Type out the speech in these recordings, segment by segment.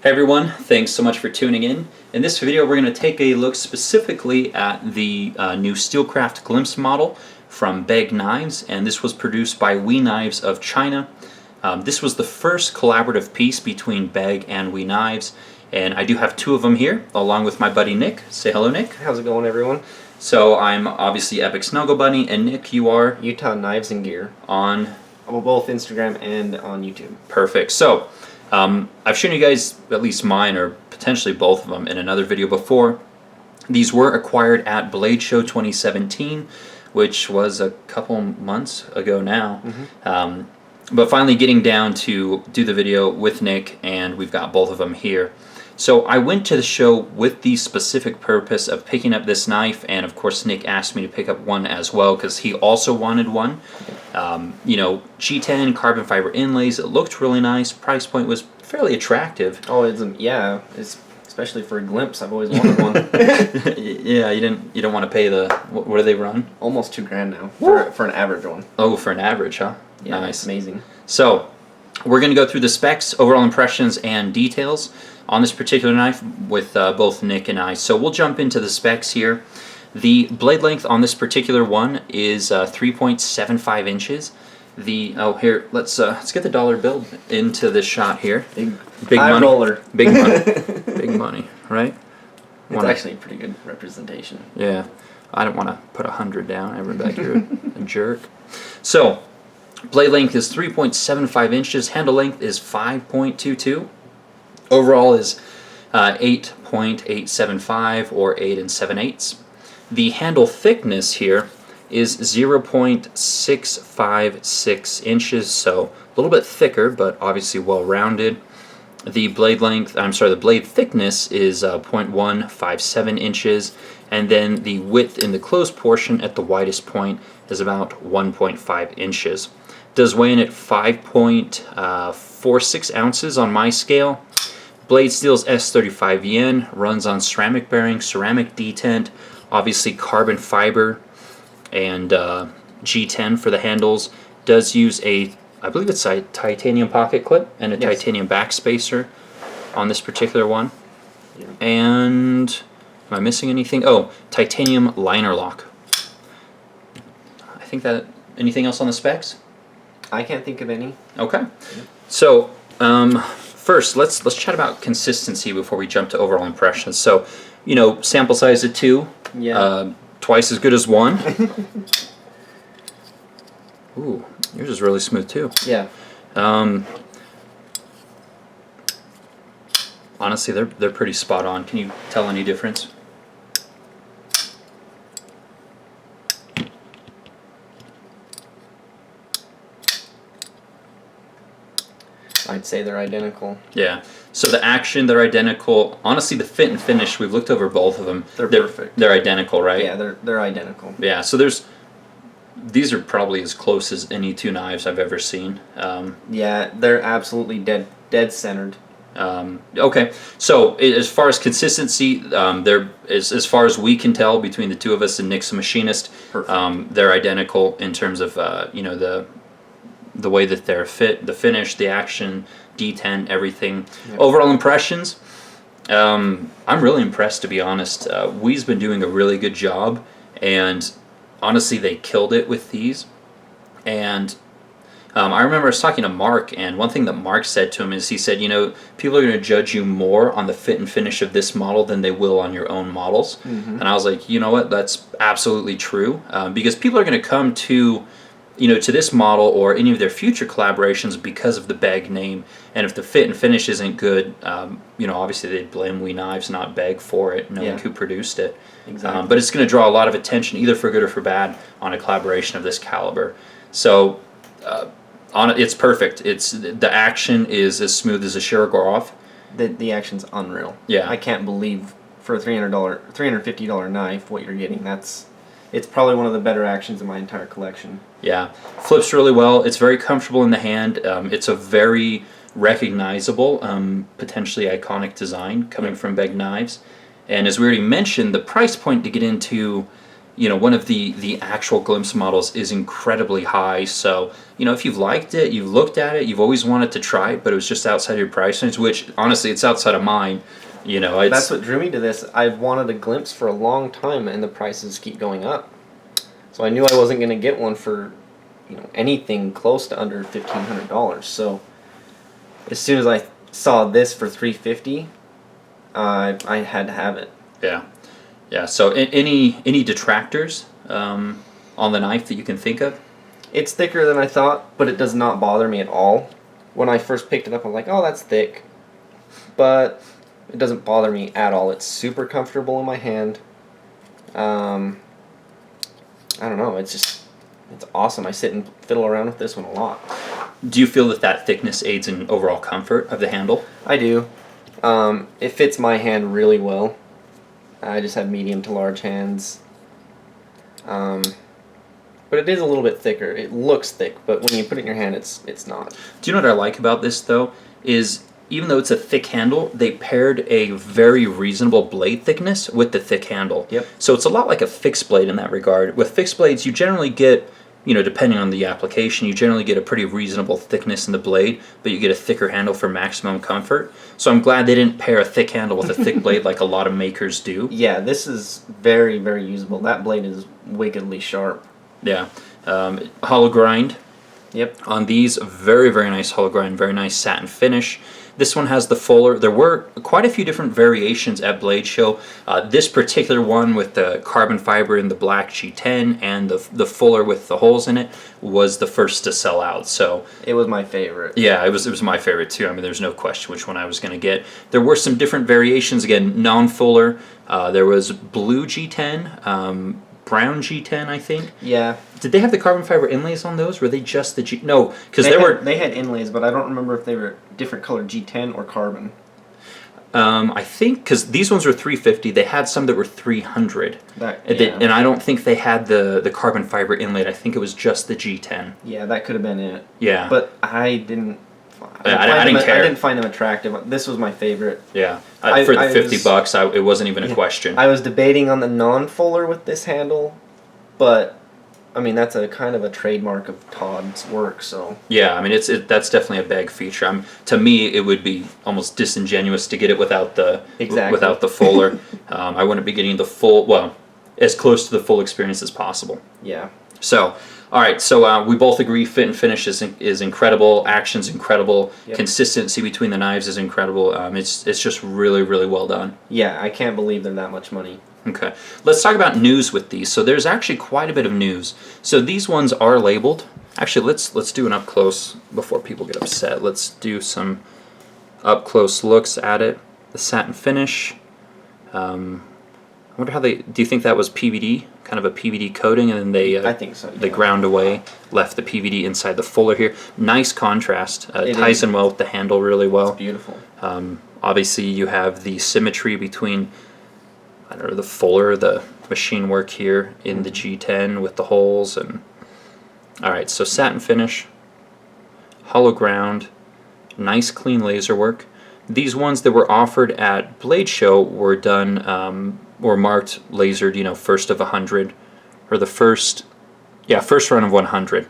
Hey everyone, thanks so much for tuning in. In this video we're going to take a look specifically at the new SteelCraft Glimpse model from Begg Knives, and this was produced by We Knives of China. This was the first collaborative piece between Begg and We Knives, and I do have two of them here along with my buddy Nick. Say hello, Nick. How's it going, everyone? So I'm obviously Epic Snuggle Bunny, and Nick, you are? Utah Knives and Gear. On? Both Instagram and on YouTube. Perfect. So I've shown you guys at least mine, or potentially both of them, in another video before. These were acquired at Blade Show 2017, which was a couple months ago now. But finally getting down to do the video with Nick, and we've got both of them here. So I went to the show with the specific purpose of picking up this knife, and of course Nick asked me to pick up one as well because he also wanted one. You know, G10 carbon fiber inlays, it looked really nice. Price point was fairly attractive. Oh, it's especially for a glimpse. I've always wanted one. Yeah, you don't want to pay the what do they run? Almost $2,000 now for an average one. Oh, for an average, huh? Yeah, nice, amazing. So we're going to go through the specs, overall impressions, and details on this particular knife with both Nick and I. So we'll jump into the specs here. The blade length on this particular one is 3.75 inches. Here, let's get the dollar bill into this shot here. Big money. Roller. Big money. Big money, right? It's actually a pretty good representation. Yeah. I don't want to put 100 down. Everyone back here, a jerk. So, blade length is 3.75 inches. Handle length is 5.22. Overall is 8.875 or 8 7/8. The handle thickness here is 0.656 inches, so a little bit thicker, but obviously well rounded. The blade thickness is 0.157 inches, and then the width in the closed portion at the widest point is about 1.5 inches. Does weigh in at 5.46 ounces on my scale. Blade steel's S35 yen, runs on ceramic bearing, ceramic detent, obviously carbon fiber, and G10 for the handles. Does use I believe it's a titanium pocket clip and a titanium backspacer on this particular one. Yeah. And am I missing anything? Oh, titanium liner lock. I think that, anything else on the specs? I can't think of any. Okay. So, first, let's chat about consistency before we jump to overall impressions. So, you know, sample size of 2. Yeah. Twice as good as 1. Ooh, yours is really smooth too. Yeah. Honestly, they're pretty spot on. Can you tell any difference? I'd say they're identical. Yeah. So the action, they're identical. Honestly, the fit and finish, we've looked over both of them. They're perfect. They're identical, right? Yeah, they're identical. Yeah. So these are probably as close as any two knives I've ever seen. Yeah, they're absolutely dead centered. Okay. So as far as consistency, as far as we can tell between the two of us and Nick's a machinist, they're identical in terms of you know, the way that they're fit, the finish, the action, detent, everything. Yep. Overall impressions, I'm really impressed, to be honest. We's been doing a really good job, and honestly they killed it with these. And I remember I was talking to Mark, and one thing that Mark said to him is, he said, you know, people are going to judge you more on the fit and finish of this model than they will on your own models. And I was like, you know what, that's absolutely true, because people are going to come to, you know, to this model or any of their future collaborations because of the Begg name, and if the fit and finish isn't good, you know, obviously they'd blame We Knives, not Begg, for it, knowing who produced it. Exactly. But it's going to draw a lot of attention, either for good or for bad, on a collaboration of this caliber. So, it's perfect. The action is as smooth as a Shirogorov. The action's unreal. Yeah. I can't believe for a $350 knife what you're getting. It's probably one of the better actions in my entire collection. Yeah, flips really well. It's very comfortable in the hand. It's a very recognizable, potentially iconic design coming from Begg Knives. And as we already mentioned, the price point to get into, one of the actual glimpse models is incredibly high. So, if you've liked it, you've looked at it, you've always wanted to try it, but it was just outside your price range, which honestly, it's outside of mine. That's what drew me to this. I've wanted a glimpse for a long time, and the prices keep going up. So I knew I wasn't going to get one for, anything close to under $1,500. So as soon as I saw this for $350, I had to have it. Yeah. So any detractors on the knife that you can think of? It's thicker than I thought, but it does not bother me at all. When I first picked it up, I'm like, oh, that's thick. But it doesn't bother me at all. It's super comfortable in my hand. I don't know. It's awesome. I sit and fiddle around with this one a lot. Do you feel that thickness aids in overall comfort of the handle? I do. It fits my hand really well. I just have medium to large hands. But it is a little bit thicker. It looks thick, but when you put it in your hand, it's not. Do you know what I like about this, though? Is even though it's a thick handle, they paired a very reasonable blade thickness with the thick handle. Yep. So it's a lot like a fixed blade in that regard. With fixed blades, you generally get, depending on the application, you generally get a pretty reasonable thickness in the blade, but you get a thicker handle for maximum comfort. So I'm glad they didn't pair a thick handle with a thick blade like a lot of makers do. Yeah, this is very, very usable. That blade is wickedly sharp. Yeah. Hollow grind. Yep. On these, very, very nice hollow grind, very nice satin finish. This one has the fuller. There were quite a few different variations at Blade Show. This particular one with the carbon fiber in the black G10 and the fuller with the holes in it was the first to sell out. So it was my favorite. Yeah, it was my favorite too. I mean, there's no question which one I was going to get. There were some different variations. Again, non-fuller. There was blue G10. Brown G10, I think. Yeah. Did they have the carbon fiber inlays on those? Were they just the G? No, because they had inlays, but I don't remember if they were different colored G10 or carbon. I think because these ones were 350, they had some that were 300, and I don't think they had the carbon fiber inlaid. I think it was just the G10. Yeah, that could have been it. Yeah, but I didn't. I didn't care. I didn't find them attractive. This was my favorite. Yeah, for the $50, it wasn't even a question. I was debating on the non-fuller with this handle, but I mean that's a kind of a trademark of Todd's work. So yeah, I mean that's definitely a Begg feature. To me, it would be almost disingenuous to get it without the fuller. I wouldn't be getting the full, as close to the full experience as possible. Yeah. So. All right, so we both agree fit and finish is incredible, action's incredible, consistency between the knives is incredible. It's just really, really well done. Yeah, I can't believe they're that much money. Okay, let's talk about news with these. So there's actually quite a bit of news. So these ones are labeled. Actually, let's do an up close before people get upset. Let's do some up close looks at it. The satin finish. I wonder how do you think that was PVD? Kind of a PVD coating, and then they I think so. Yeah. They ground away, left the PVD inside the fuller here. Nice contrast. Ties in well with the handle really well. It's beautiful. Obviously, you have the symmetry between the fuller, the machine work here in the G10 with the holes, and all right. So satin finish, hollow ground, nice clean laser work. These ones that were offered at Blade Show were done. Or marked lasered, first of 100, or the first run of 100.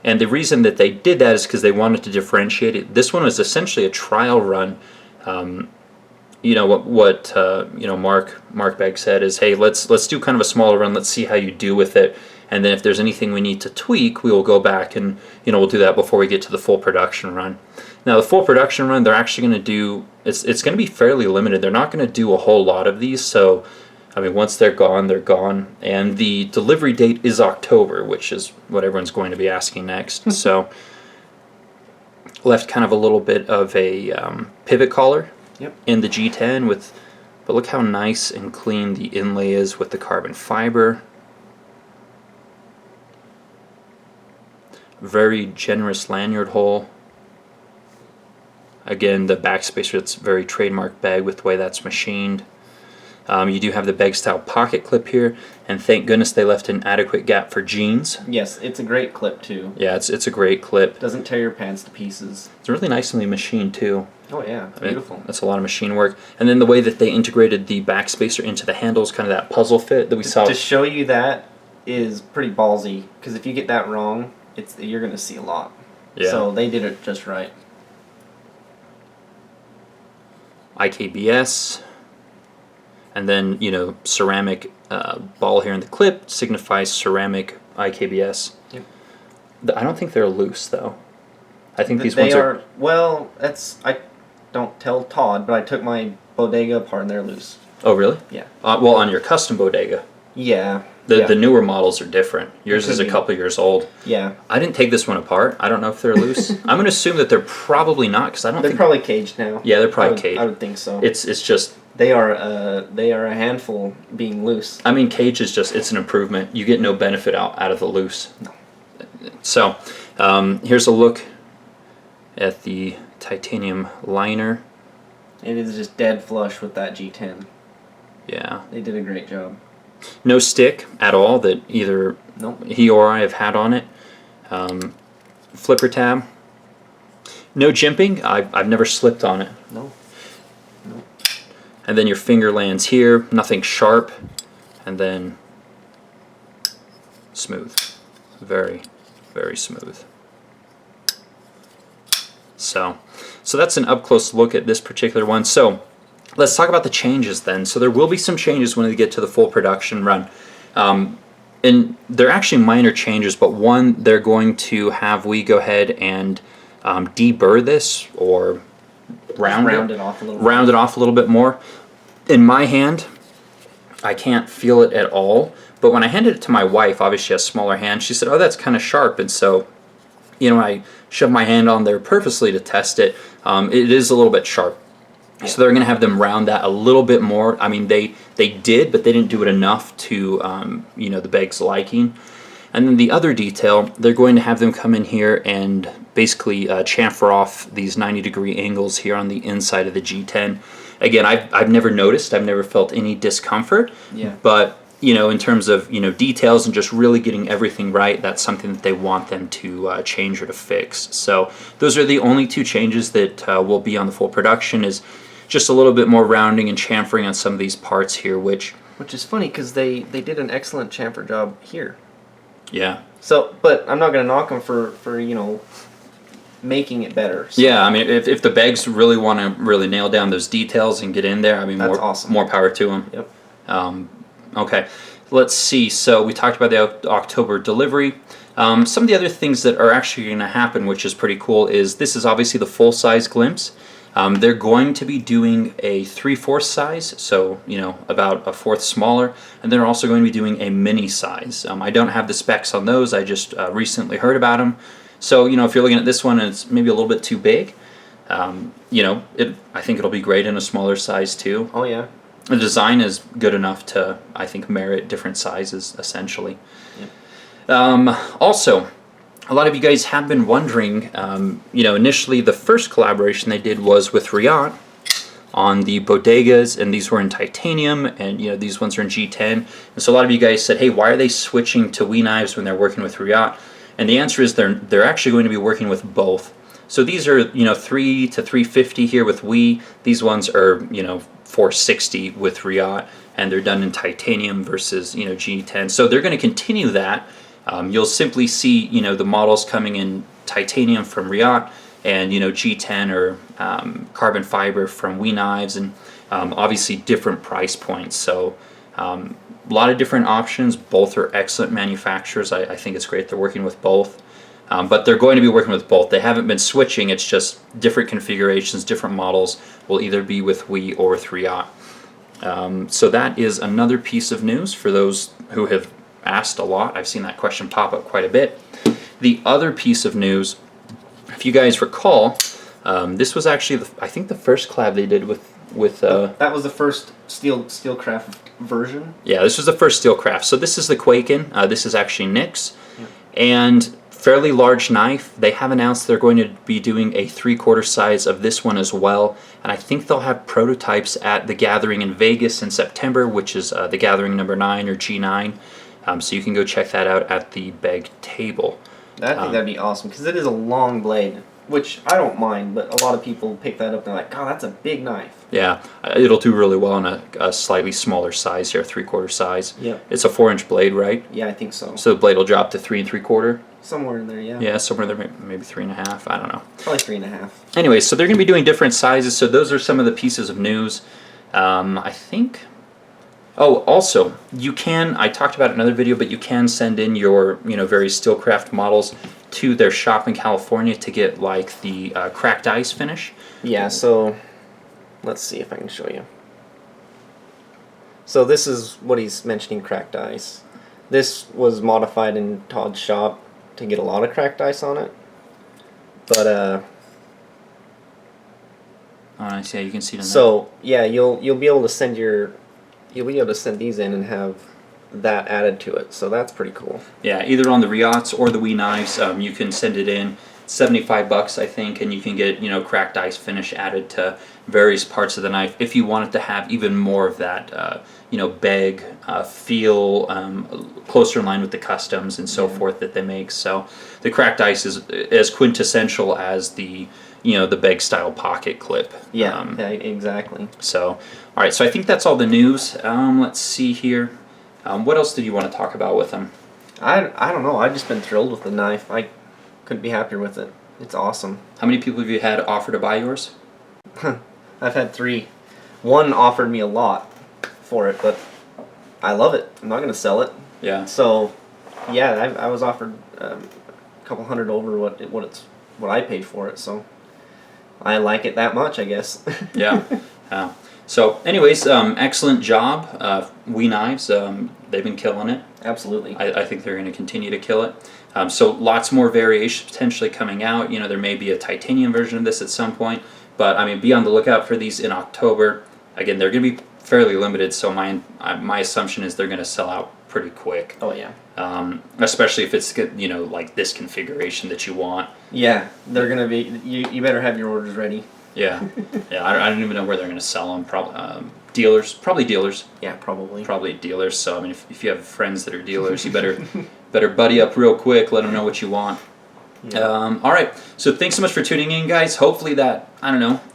And the reason that they did that is because they wanted to differentiate it. This one was essentially a trial run. Mark Begg said is, hey, let's do kind of a smaller run. Let's see how you do with it. And then if there's anything we need to tweak, we will go back and we'll do that before we get to the full production run. Now the full production run, they're actually going to do. It's going to be fairly limited. They're not going to do a whole lot of these. So. I mean, once they're gone, they're gone. And the delivery date is October, which is what everyone's going to be asking next. So, left kind of a little bit of a pivot collar in the G10 but look how nice and clean the inlay is with the carbon fiber. Very generous lanyard hole. Again, the backspacer, it's very trademark Begg with the way that's machined. You do have the Begg style pocket clip here, and thank goodness they left an adequate gap for jeans. Yes, it's a great clip too. Yeah, it's a great clip. Doesn't tear your pants to pieces. It's really nicely machined too. Oh yeah, beautiful. That's a lot of machine work. And then the way that they integrated the backspacer into the handles, kind of that puzzle fit that we saw. To show you that is pretty ballsy, because if you get that wrong, you're going to see a lot. Yeah. So they did it just right. IKBS, and then ceramic ball here in the clip signifies ceramic IKBS. Yep. I don't think they're loose though. I think these they ones are. Well, I don't tell Todd, but I took my bodega apart and they're loose. Oh really? Yeah. Well, on your custom bodega. Yeah. The newer models are different. Yours is a be. couple years old. Yeah. I didn't take this one apart. I don't know if they're loose. I'm going to assume that they're probably not, because I don't They're think... probably caged now. Yeah, they're probably caged. I would think so. It's just... They are a handful being loose. I mean, cage is just, it's an improvement. You get no benefit out of the loose. No. So, here's a look at the titanium liner. It is just dead flush with that G10. Yeah. They did a great job. No stick at all that either Nope. he or I have had on it. Flipper tab. No jimping. I've never slipped on it. No. And then your finger lands here. Nothing sharp. And then smooth. Very, very smooth. So that's an up-close look at this particular one. So let's talk about the changes then. So there will be some changes when we get to the full production run. And they're actually minor changes, but one, they're going to have we go ahead and deburr this or round it off a little round it off a little bit more. In my hand, I can't feel it at all, but when I handed it to my wife, obviously she has smaller hands, she said, oh, that's kind of sharp. And so, I shoved my hand on there purposely to test it. It is a little bit sharp. So they're going to have them round that a little bit more. I mean, they did, but they didn't do it enough to, the Begg's liking. And then the other detail, they're going to have them come in here and basically chamfer off these 90-degree angles here on the inside of the G10. Again, I've never noticed. I've never felt any discomfort. Yeah. But, in terms of, details and just really getting everything right, that's something that they want them to change or to fix. So those are the only two changes that will be on the full production, is just a little bit more rounding and chamfering on some of these parts here, which is funny because they did an excellent chamfer job here. Yeah. So, but I'm not going to knock them for making it better. So. Yeah, I mean, if the Beggs really want to really nail down those details and get in there, I mean, that's awesome. More power to them. Yep. Okay, let's see. So we talked about the October delivery. Some of the other things that are actually going to happen, which is pretty cool, is this is obviously the full-size glimpse. They're going to be doing a 3/4 size, so about a fourth smaller, and they're also going to be doing a mini size. I don't have the specs on those. I just recently heard about them. So if you're looking at this one and it's maybe a little bit too big, I think it'll be great in a smaller size too. Oh yeah. The design is good enough to, I think, merit different sizes essentially. Yeah. Also, a lot of you guys have been wondering, initially the first collaboration they did was with Riot on the bodegas, and these were in titanium, and these ones are in G10. And so a lot of you guys said, hey, why are they switching to WE knives when they're working with Riot? And the answer is they're actually going to be working with both. So these are 3 to 350 here with WE. These ones are 460 with Riot, and they're done in titanium versus G10. So they're going to continue that. You'll simply see, the models coming in titanium from Riot and, G10 or carbon fiber from WE knives, and obviously different price points. So a lot of different options. Both are excellent manufacturers. I think it's great they're working with both. But they're going to be working with both. They haven't been switching. It's just different configurations, different models will either be with WE or with Riot. So that is another piece of news for those who have asked a lot. I've seen that question pop up quite a bit. The other piece of news, if you guys recall, this was actually I think the first collab they did with that was the first SteelCraft version. Yeah, this was the first SteelCraft. So this is the Quaken. This is actually Nick's, and fairly large knife. They have announced they're going to be doing a 3/4 size of this one as well, and I think they'll have prototypes at the Gathering in Vegas in September, which is the Gathering number 9 or G9. So you can go check that out at the Begg table. I think that'd be awesome because it is a long blade. which I don't mind, but a lot of people pick that up and they're like, "God, that's a big knife." Yeah, it'll do really well in a slightly smaller size here, 3/4 size. Yep. It's a 4-inch blade, right? Yeah, I think so. So the blade will drop to 3 3/4. Somewhere in there, yeah. Yeah, somewhere there, maybe 3.5. I don't know. Probably 3.5. Anyway, so they're going to be doing different sizes. So those are some of the pieces of news. I think. Oh, also, you can. I talked about it in another video, but you can send in your various SteelCraft models to their shop in California to get like the cracked ice finish. Yeah. So, let's see if I can show you. So this is what he's mentioning, cracked ice. This was modified in Todd's shop to get a lot of cracked ice on it, but Oh, I see. You can see it in so yeah, you'll be able to send these in and have that added to it. So that's pretty cool. Yeah, either on the Riots or the Wee knives, you can send it in. $75, I think, and you can get cracked ice finish added to various parts of the knife if you want it to have even more of that Begg feel, closer in line with the customs and so forth that they make. So the cracked ice is as quintessential as the the Begg style pocket clip. Yeah, exactly. So all right, so I think that's all the news. Let's see here. What else did you want to talk about with them? I don't know. I've just been thrilled with the knife. I couldn't be happier with it. It's awesome. How many people have you had offer to buy yours? I've had 3. One offered me a lot for it, but I love it. I'm not going to sell it. Yeah. So, yeah, I was offered a couple $100 over what I paid for it. So, I like it that much, I guess. Yeah. So, anyways, excellent job, Wee Knives. They've been killing it. Absolutely. I think they're going to continue to kill it. So lots more variations potentially coming out. There may be a titanium version of this at some point, but I mean, be on the lookout for these in October. Again, they're going to be fairly limited, so my assumption is they're going to sell out pretty quick. Oh yeah. Especially if it's like this configuration that you want. Yeah, they're going to be. You better have your orders ready. Yeah, yeah. I don't even know where they're going to sell them. Dealers, probably dealers. Yeah, probably. Probably dealers. So I mean, if you have friends that are dealers, you better buddy up real quick. Let them know what you want. Yeah. All right. So thanks so much for tuning in, guys. Hopefully that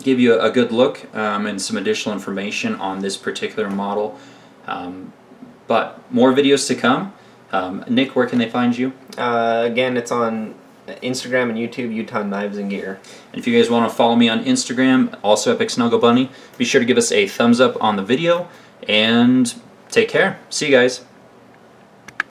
gave you a good look and some additional information on this particular model. But more videos to come. Nick, where can they find you? Again, it's on Instagram and YouTube, Utah Knives and Gear. And if you guys want to follow me on Instagram, also Epic Snuggle Bunny, be sure to give us a thumbs up on the video, and take care. See you guys.